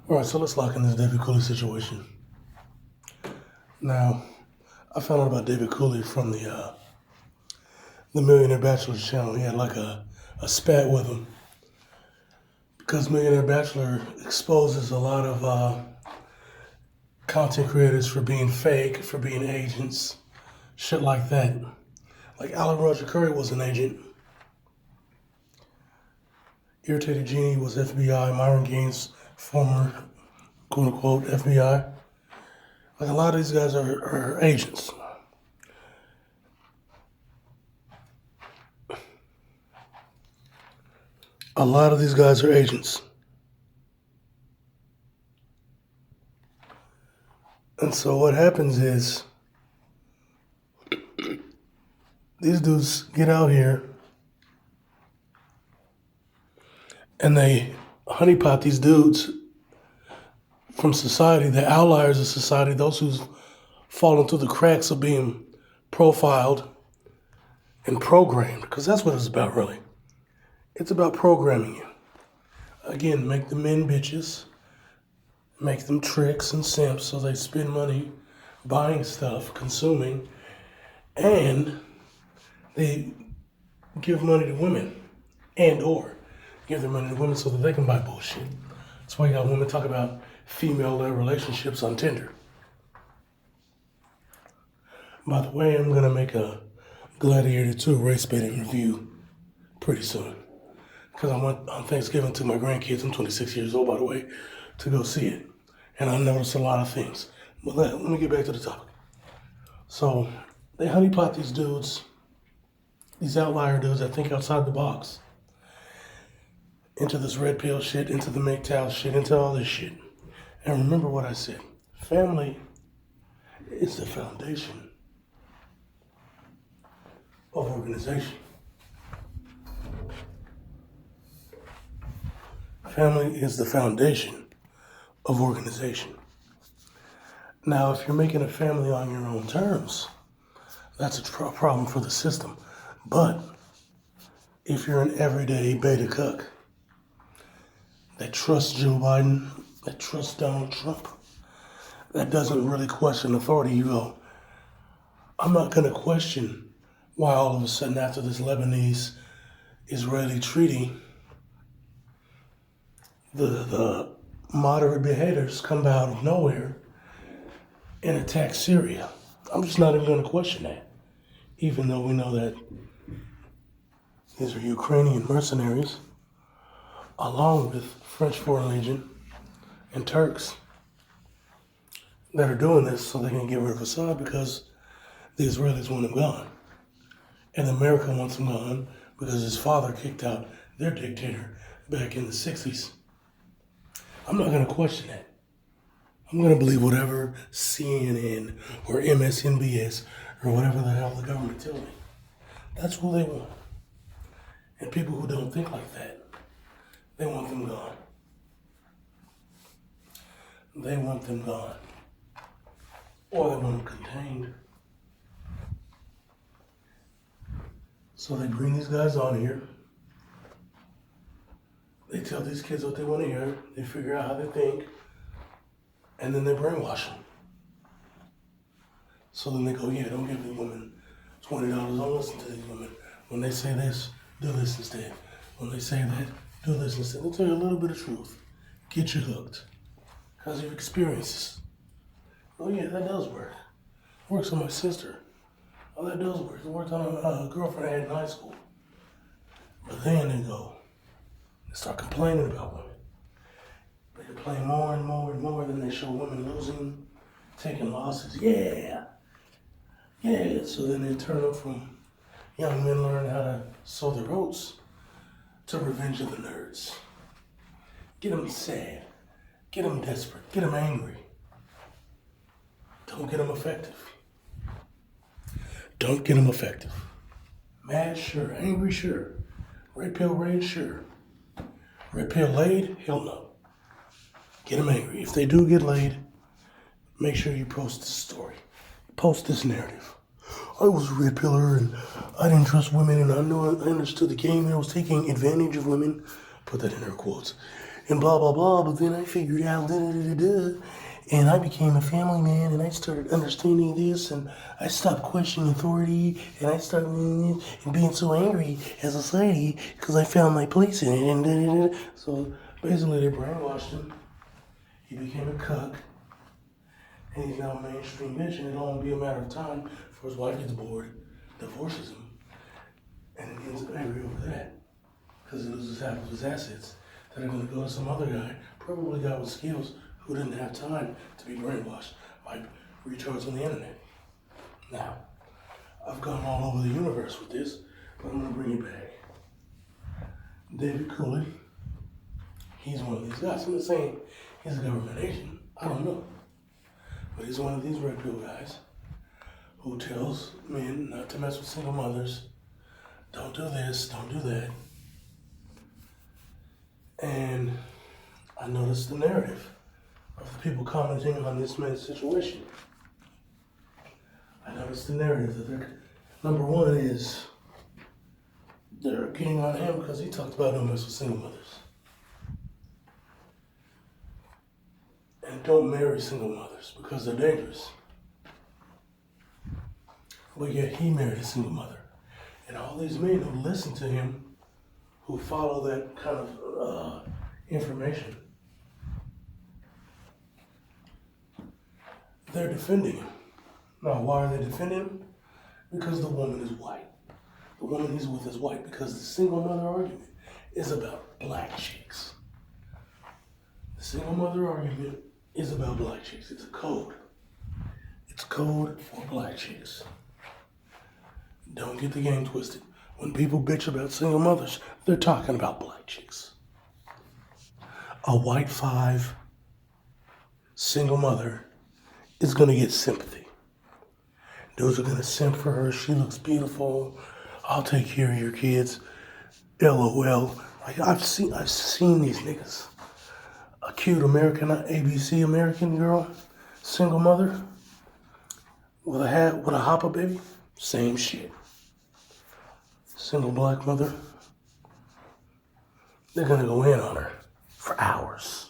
All right, so let's lock in this David Cooley situation. Now, I found out about David Cooley from the Millionaire Bachelor's channel. He had like a spat with him because Millionaire Bachelor exposes a lot of content creators for being fake, for being agents, shit like that. Like Alan Roger Curry was an agent. Irritated Genie was FBI. Myron Gaines, former quote unquote FBI. Like a lot of these guys are agents. A lot of these guys are agents. And so what happens is these dudes get out here and they honeypot these dudes from society, the outliers of society, those who's fallen through the cracks of being profiled and programmed, because that's what it's about, really. It's about programming you. Again, make the men bitches, make them tricks and simps so they spend money buying stuff, consuming, and they give money to women and or give their money to women so that they can buy bullshit. That's why you got women talk about female-led relationships on Tinder. By the way, I'm going to make a Gladiator 2 race baiting review pretty soon. Because I went on Thanksgiving to my grandkids, I'm 26 years old by the way, to go see it. And I noticed a lot of things. But let me get back to the topic. So they honeypot these dudes, these outlier dudes that think outside the box, into this red pill shit, into the MGTOW shit, into all this shit. And remember what I said. Family is the foundation of organization. Family is the foundation of organization. Now, if you're making a family on your own terms, that's a problem for the system. But if you're an everyday beta cuck that trusts Joe Biden, that trusts Donald Trump, that doesn't really question authority, you go, I'm not going to question why all of a sudden after this Lebanese-Israeli treaty, the moderate behaviors come out of nowhere and attack Syria. I'm just not even going to question that, even though we know that these are Ukrainian mercenaries, along with French Foreign Legion and Turks that are doing this so they can get rid of Assad because the Israelis want him gone. And America wants him gone because his father kicked out their dictator back in the 60s. I'm not going to question that. I'm going to believe whatever CNN or MSNBS or whatever the hell the government tells me. That's who they want. And people who don't think like that, they want them gone. They want them gone. Or they want them contained. So they bring these guys on here. They tell these kids what they want to hear. They figure out how they think. And then they brainwash them. So then they go, yeah, don't give the women $20. Don't listen to these women. When they say this, do this instead. When they say that, do this instead. They'll tell you a little bit of truth. Get you hooked. Because of experiences. Oh yeah, that does work. It works on my sister. Oh, that does work. It worked on a girlfriend I had in high school. But then they go, they start complaining about women. They complain more and more and more, then they show women losing, taking losses. Yeah. Yeah. So then they turn up from young men learning how to sow their oats to Revenge of the Nerds. Get them sad. Get them desperate. Get them angry. Don't get them effective. Don't get them effective. Mad, sure. Angry, sure. Red pill rage, sure. Red pill laid, hell no. Get them angry. If they do get laid, make sure you post this story. Post this narrative. I was a red pillar and I didn't trust women and I understood the game and I was taking advantage of women. Put that in air quotes. and blah, blah, blah. But then I figured out, da, da, da, da, da, and I became a family man, and I started understanding this, and I stopped questioning authority, and I started and being so angry as a society because I found my place in it. And da, da, da. So basically, they brainwashed him. He became a cuck, and he's now a mainstream bitch, and it'll only be a matter of time before his wife gets bored, divorces him, and then gets angry over that because he loses half of his assets that are going to go to some other guy, probably a guy with skills, who didn't have time to be brainwashed by retards on the internet. Now, I've gone all over the universe with this, but I'm going to bring it back. David Cooley, he's one of these guys. I'm not saying he's a government agent. I don't know. But he's one of these red pill guys who tells men not to mess with single mothers. Don't do this, don't do that. And I noticed the narrative of the people commenting on this man's situation. I noticed the narrative that they're, number one is they're getting on him because he talked about don't mess with single mothers. And don't marry single mothers because they're dangerous. But yet he married a single mother. And all these men who listen to him, who follow that kind of information, they're defending him. Now, why are they defending him? Because the woman is white. The woman he's with is white because the single mother argument is about black chicks. The single mother argument is about black chicks. It's a code. It's code for black chicks. Don't get the game twisted. When people bitch about single mothers, they're talking about black chicks. A white 5 single mother is going to get sympathy. Dudes are going to simp for her. She looks beautiful. I'll take care of your kids. LOL. Like I've seen these niggas. A cute American, ABC American girl, single mother, with a hat, with a hopper baby, same shit. Single black mother, they're gonna go in on her for hours.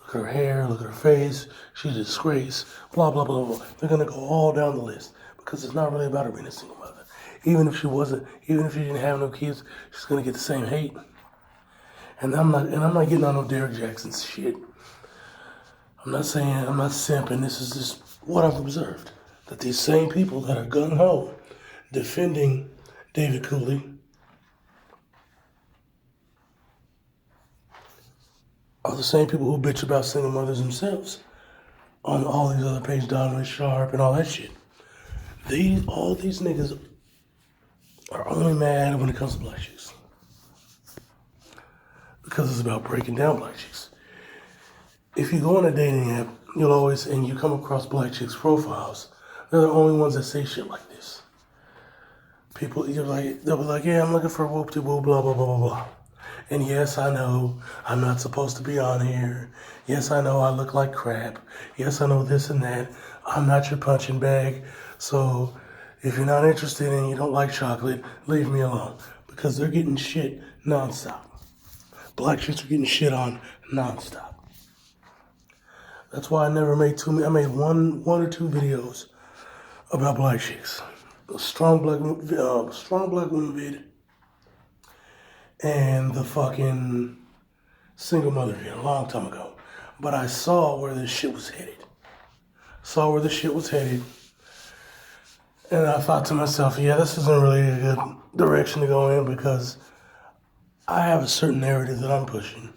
Look at her hair, look at her face, she's a disgrace, blah, blah, blah, blah. They're gonna go all down the list because it's not really about her being a single mother. Even if she didn't have no kids, she's gonna get the same hate. And I'm not getting on no Derek Jackson shit. I'm not simping. This is just what I've observed. That these same people that are gung-ho defending David Cooley are the same people who bitch about single mothers themselves on all these other pages, Donovan Sharp and all that shit. All these niggas are only mad when it comes to black chicks. Because it's about breaking down black chicks. If you go on a dating app, you come across black chicks' profiles, they're the only ones that say shit like this. People, they'll be like, yeah, I'm looking for whoop-de-whoop, blah, blah, blah, blah, blah. And yes, I know I'm not supposed to be on here. Yes, I know I look like crap. Yes, I know this and that. I'm not your punching bag. So if you're not interested and you don't like chocolate, leave me alone. Because they're getting shit nonstop. Black chicks are getting shit on nonstop. That's why I never made I made one or two videos about black chicks. A strong black woman vid, and the fucking single mother vid a long time ago. But I saw where this shit was headed. And I thought to myself, yeah, this isn't really a good direction to go in because I have a certain narrative that I'm pushing.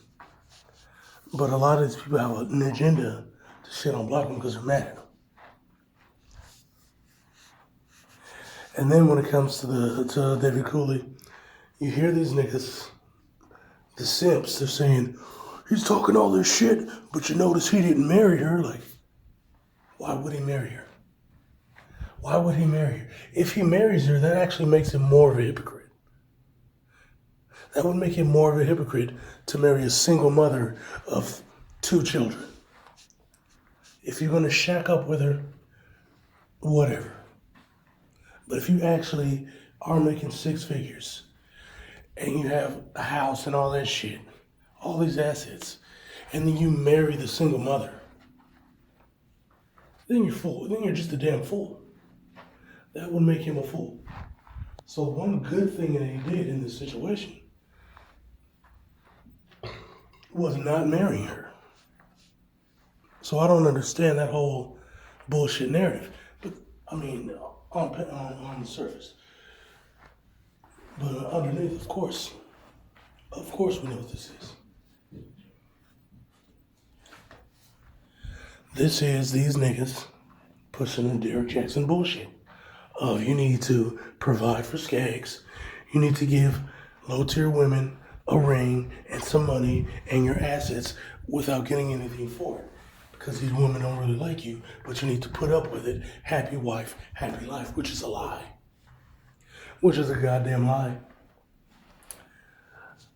But a lot of these people have an agenda to shit on black women because they're mad at them. And then when it comes to David Cooley, you hear these niggas, the simps, they're saying, he's talking all this shit, but you notice he didn't marry her. Like, why would he marry her? Why would he marry her? If he marries her, that actually makes him more of a hypocrite. That would make him more of a hypocrite to marry a single mother of 2 children. If you're going to shack up with her, whatever. But if you actually are making 6 figures and you have a house and all that shit, all these assets, and then you marry the single mother, then you're fool. Then you're just a damn fool. That would make him a fool. So one good thing that he did in this situation was not marrying her. So I don't understand that whole bullshit narrative. But I mean, on the surface, but underneath, of course, we know what this is. This is these niggas pushing the Derrick Jackson bullshit of you need to provide for Skaggs, you need to give low-tier women a ring and some money and your assets without getting anything for it. Because these women don't really like you, but you need to put up with it. Happy wife, happy life, which is a lie. Which is a goddamn lie.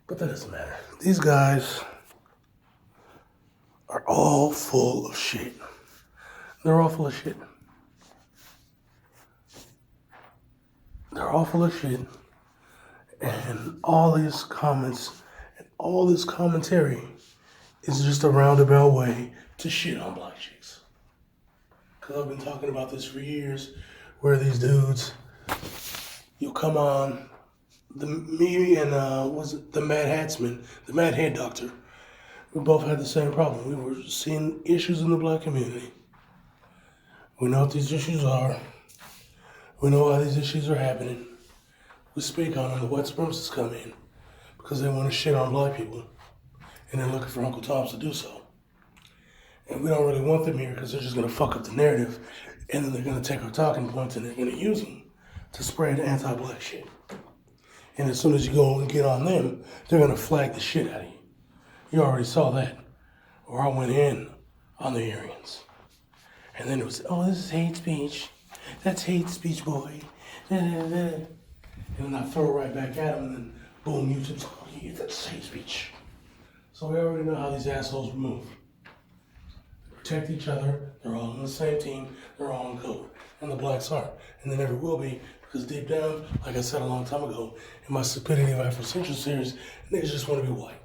But that doesn't matter. These guys are all full of shit. They're all full of shit. They're all full of shit. And all these comments and all this commentary is just a roundabout way to shit on black chicks. Because I've been talking about this for years, where these dudes, you'll come on, me and was it the Mad Hatsman, the Mad Head Doctor, we both had the same problem. We were seeing issues in the black community. We know what these issues are. We know why these issues are happening. We speak on them. The white supremacists come in because they want to shit on black people, and they're looking for Uncle Toms to do so. And we don't really want them here because they're just going to fuck up the narrative, and then they're going to take our talking points and they're going to use them to spread anti-black shit. And as soon as you go and get on them, they're going to flag the shit out of you. You already saw that. Or I went in on the Aryans. And then it was, oh, this is hate speech. That's hate speech, boy. And then I throw it right back at them, and then boom, YouTube's, oh, yeah, that's hate speech. So we already know how these assholes move. They protect each other. They're all on the same team. They're all in code. And the blacks aren't. And they never will be, because deep down, like I said a long time ago, in my Stupidity of Afrocentric series, niggas just want to be white.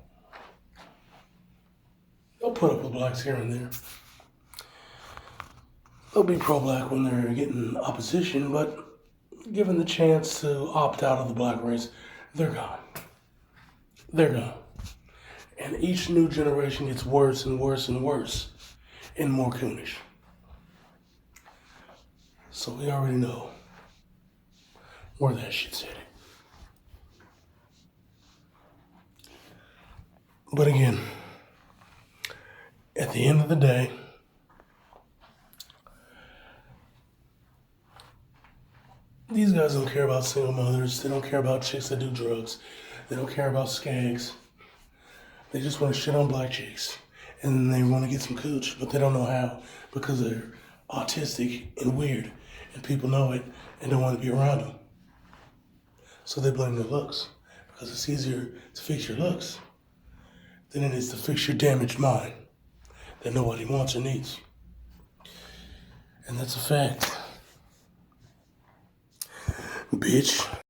They'll put up with blacks here and there. They'll be pro-black when they're getting opposition, but given the chance to opt out of the black race, they're gone. They're gone. And each new generation gets worse and worse and worse and more coonish. So we already know where that shit's headed. But again, at the end of the day, these guys don't care about single mothers. They don't care about chicks that do drugs. They don't care about Skaggs. They just want to shit on black chicks. And they want to get some cooch, but they don't know how because they're autistic and weird. And people know it and don't want to be around them. So they blame their looks. Because it's easier to fix your looks than it is to fix your damaged mind that nobody wants or needs. And that's a fact. Bitch.